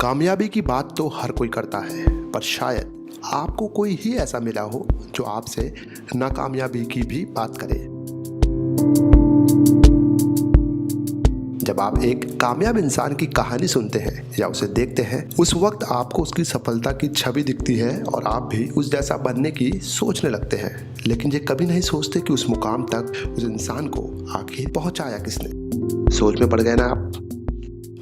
कामयाबी की बात तो हर कोई करता है, पर शायद आपको कोई ही ऐसा मिला हो जो आपसे नाकामयाबी की भी बात करे। जब आप एक कामयाब इंसान की कहानी सुनते हैं या उसे देखते हैं, उस वक्त आपको उसकी सफलता की छवि दिखती है और आप भी उस जैसा बनने की सोचने लगते हैं। लेकिन ये कभी नहीं सोचते कि उस मुकाम तक उस इंसान को आखिर पहुंचाया किसने। सोच में पड़ गए ना आप?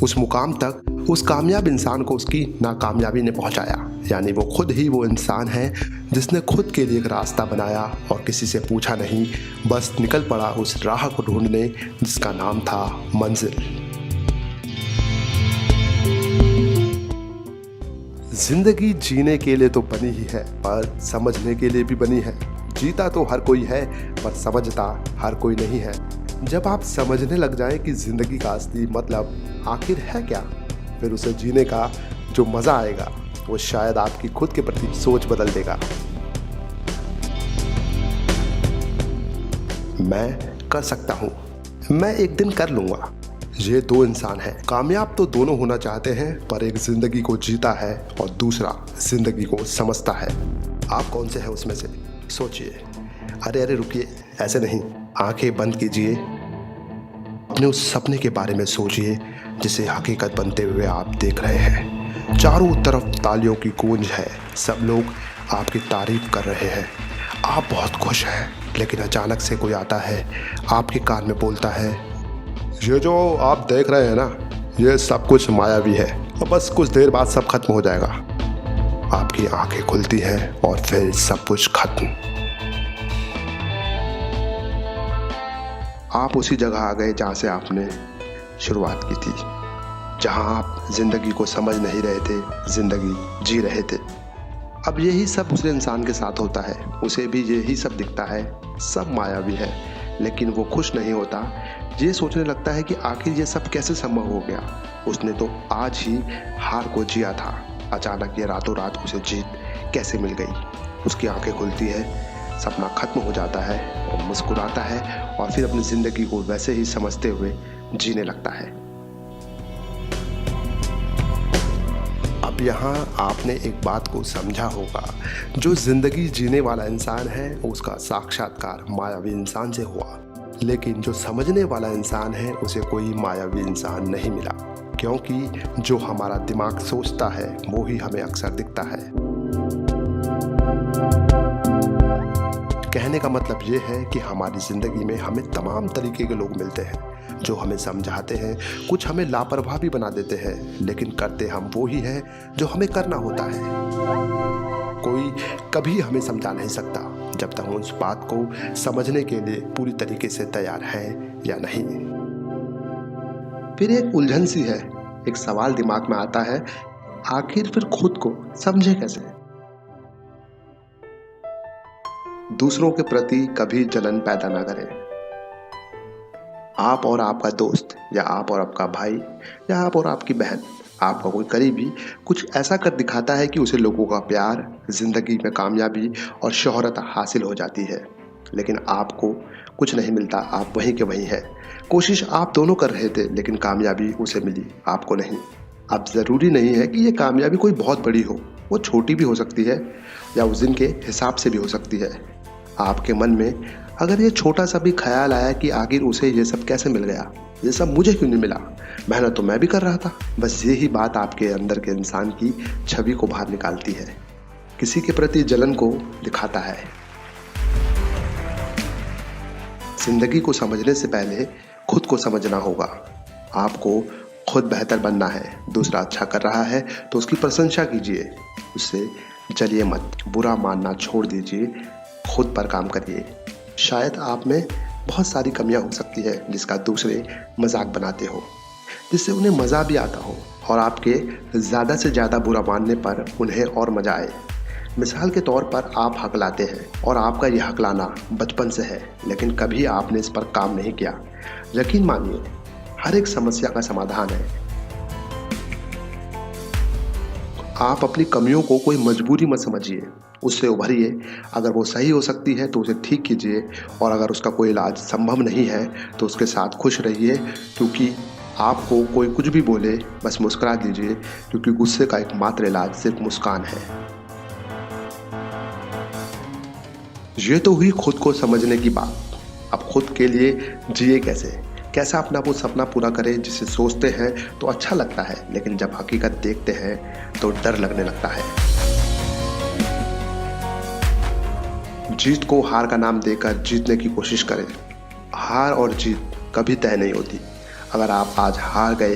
उस मुकाम तक उस कामयाब इंसान को उसकी नाकामयाबी ने पहुंचाया, यानी वो खुद ही वो इंसान है जिसने खुद के लिए एक रास्ता बनाया और किसी से पूछा नहीं, बस निकल पड़ा उस राह को ढूंढने जिसका नाम था मंजिल। जिंदगी जीने के लिए तो बनी ही है, पर समझने के लिए भी बनी है। जीता तो हर कोई है, पर समझता हर कोई नहीं है। जब आप समझने लग जाएं कि जिंदगी का असली मतलब आखिर है क्या, फिर उसे जीने का जो मजा आएगा वो शायद आपकी खुद के प्रति सोच बदल देगा। मैं कर सकता हूँ, मैं एक दिन कर लूंगा। ये दो इंसान हैं, कामयाब तो दोनों होना चाहते हैं, पर एक जिंदगी को जीता है और दूसरा जिंदगी को समझता है। आप कौन से हैं उसमें से? सोचिए। अरे रुकिए, ऐसे नहीं, आंखें बंद कीजिए। अपने उस सपने के बारे में सोचिए जिसे हकीकत बनते हुए आप देख रहे हैं। चारों तरफ तालियों की गूंज है, सब लोग आपकी तारीफ कर रहे हैं। आप बहुत खुश हैं, लेकिन अचानक से कोई आता है, आपके कान में बोलता है, ये जो आप देख रहे हैं ना, ये सब कुछ मायावी है और बस कुछ देर बाद सब खत्म हो जाएगा। आपकी आंखें खुलती हैं और फिर सब कुछ खत्म। आप उसी जगह आ गए जहाँ से आपने शुरुआत की थी, जहाँ आप जिंदगी को समझ नहीं रहे थे, जिंदगी जी रहे थे। अब यही सब उस इंसान के साथ होता है, उसे भी यही सब दिखता है, सब मायावी है, लेकिन वो खुश नहीं होता। ये सोचने लगता है कि आखिर ये सब कैसे संभव हो गया। उसने तो आज ही हार को जिया था, अचानक ये रातों रात उसे जीत कैसे मिल गई। उसकी आंखें खुलती है, सपना खत्म हो जाता है और मुस्कुराता है और फिर अपनी जिंदगी को वैसे ही समझते हुए जीने लगता है। अब यहाँ आपने एक बात को समझा होगा, जो जिंदगी जीने वाला इंसान है उसका साक्षात्कार मायावी इंसान से हुआ, लेकिन जो समझने वाला इंसान है उसे कोई मायावी इंसान नहीं मिला, क्योंकि जो हमारा दिमाग सोचता है वो ही हमें अक्सर दिखता है। कहने का मतलब ये है कि हमारी ज़िंदगी में हमें तमाम तरीके के लोग मिलते हैं जो हमें समझाते हैं, कुछ हमें लापरवाह भी बना देते हैं, लेकिन करते हम वो ही हैं जो हमें करना होता है। कोई कभी हमें समझा नहीं सकता जब तक हम उस बात को समझने के लिए पूरी तरीके से तैयार हैं या नहीं। फिर एक उलझन सी है, एक सवाल दिमाग में आता है, आखिर फिर खुद को समझे कैसे? दूसरों के प्रति कभी जलन पैदा ना करें। आप और आपका दोस्त, या आप और आपका भाई, या आप और आपकी बहन, आपका कोई करीबी कुछ ऐसा कर दिखाता है कि उसे लोगों का प्यार, जिंदगी में कामयाबी और शोहरत हासिल हो जाती है, लेकिन आपको कुछ नहीं मिलता। आप वहीं के वहीं हैं। कोशिश आप दोनों कर रहे थे, लेकिन कामयाबी उसे मिली, आपको नहीं। अब ज़रूरी नहीं है कि ये कामयाबी कोई बहुत बड़ी हो, वो छोटी भी हो सकती है या उस दिन के हिसाब से भी हो सकती है। आपके मन में अगर ये छोटा सा भी ख्याल आया कि आखिर उसे ये सब कैसे मिल गया, ये सब मुझे क्यों नहीं मिला, मेहनत तो मैं भी कर रहा था, बस यही बात आपके अंदर के इंसान की छवि को बाहर निकालती है, किसी के प्रति जलन को दिखाता है। जिंदगी को समझने से पहले खुद को समझना होगा। आपको खुद बेहतर बनना है। दूसरा अच्छा कर रहा है तो उसकी प्रशंसा कीजिए, उससे जलिए मत, बुरा मानना छोड़ दीजिए, खुद पर काम करिए। शायद आप में बहुत सारी कमियां हो सकती है जिसका दूसरे मजाक बनाते हो, जिससे उन्हें मज़ा भी आता हो और आपके ज़्यादा से ज़्यादा बुरा मानने पर उन्हें और मज़ा आए। मिसाल के तौर पर आप हकलाते हैं और आपका यह हकलाना बचपन से है, लेकिन कभी आपने इस पर काम नहीं किया। यकीन मानिए, हर एक समस्या का समाधान है। आप अपनी कमियों को कोई मजबूरी मत समझिए, उससे उभरिए। अगर वो सही हो सकती है तो उसे ठीक कीजिए, और अगर उसका कोई इलाज संभव नहीं है तो उसके साथ खुश रहिए, क्योंकि आपको कोई कुछ भी बोले बस मुस्कुरा दीजिए, क्योंकि गुस्से का एकमात्र इलाज सिर्फ मुस्कान है। ये तो हुई खुद को समझने की बात। अब खुद के लिए जिए कैसे अपना वो सपना पूरा करें जिसे सोचते हैं तो अच्छा लगता है, लेकिन जब हकीकत देखते हैं तो डर लगने लगता है। जीत को हार का नाम देकर जीतने की कोशिश करें। हार और जीत कभी तय नहीं होती। अगर आप आज हार गए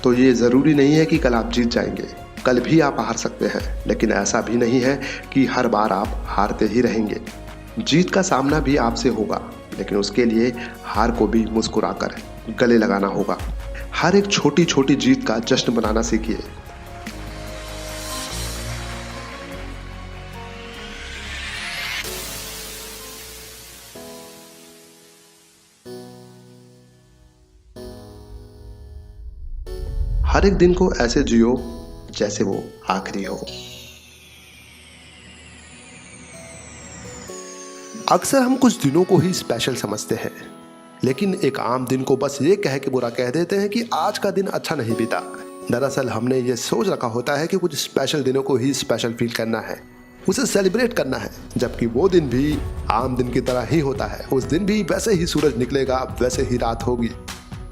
तो ये ज़रूरी नहीं है कि कल आप जीत जाएंगे। कल भी आप हार सकते हैं, लेकिन ऐसा भी नहीं है कि हर बार आप हारते ही रहेंगे। जीत का सामना भी आपसे होगा, लेकिन उसके लिए हार को भी मुस्कुराकर गले लगाना होगा। हर एक छोटी छोटी जीत का जश्न मनाना सीखिए। हर एक दिन को ऐसे जियो जैसे वो आखिरी हो। अक्सर हम कुछ दिनों को ही स्पेशल समझते हैं, लेकिन एक आम दिन को बस ये कह के बुरा कह देते हैं कि आज का दिन अच्छा नहीं बीता। दरअसल हमने ये सोच रखा होता है कि कुछ स्पेशल दिनों को ही स्पेशल फील करना है, उसे सेलिब्रेट करना है, जबकि वो दिन भी आम दिन की तरह ही होता है। उस दिन भी वैसे ही सूरज निकलेगा, वैसे ही रात होगी,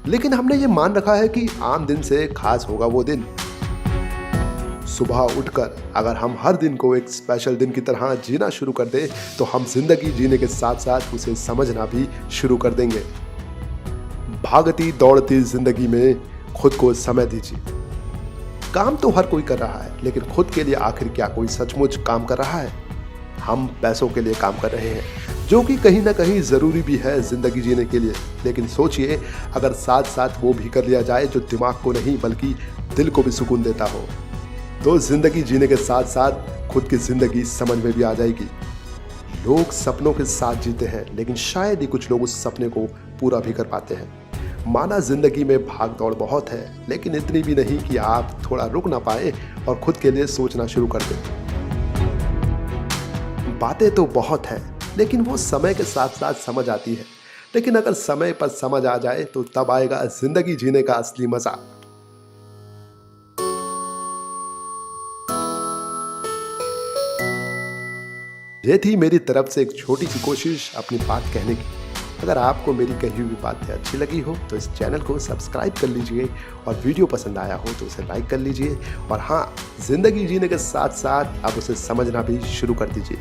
लेकिन हमने ये मान रखा है कि आम दिन से खास होगा वो दिन। सुबह उठकर अगर हम हर दिन को एक स्पेशल दिन की तरह जीना शुरू कर दें तो हम जिंदगी जीने के साथ साथ उसे समझना भी शुरू कर देंगे। भागती दौड़ती जिंदगी में खुद को समय दीजिए। काम तो हर कोई कर रहा है, लेकिन खुद के लिए आखिर क्या कोई सचमुच काम कर रहा है? हम पैसों के लिए काम कर रहे हैं, जो कि कहीं ना कहीं ज़रूरी भी है जिंदगी जीने के लिए, लेकिन सोचिए अगर साथ साथ वो भी कर लिया जाए जो दिमाग को नहीं बल्कि दिल को भी सुकून देता हो, तो जिंदगी जीने के साथ साथ खुद की जिंदगी समझ में भी आ जाएगी। लोग सपनों के साथ जीते हैं, लेकिन शायद ही कुछ लोग उस सपने को पूरा भी कर पाते हैं। माना जिंदगी में भाग दौड़ बहुत है, लेकिन इतनी भी नहीं कि आप थोड़ा रुक ना पाए और खुद के लिए सोचना शुरू कर दें। बातें तो बहुत हैं, लेकिन वो समय के साथ साथ समझ आती है। लेकिन अगर समय पर समझ आ जाए तो तब आएगा जिंदगी जीने का असली मजा। ये थी मेरी तरफ से एक छोटी सी कोशिश अपनी बात कहने की। अगर आपको मेरी कही हुई बातें अच्छी लगी हो तो इस चैनल को सब्सक्राइब कर लीजिए, और वीडियो पसंद आया हो तो उसे लाइक कर लीजिए। और हाँ, जिंदगी जीने के साथ साथ आप उसे समझना भी शुरू कर दीजिए।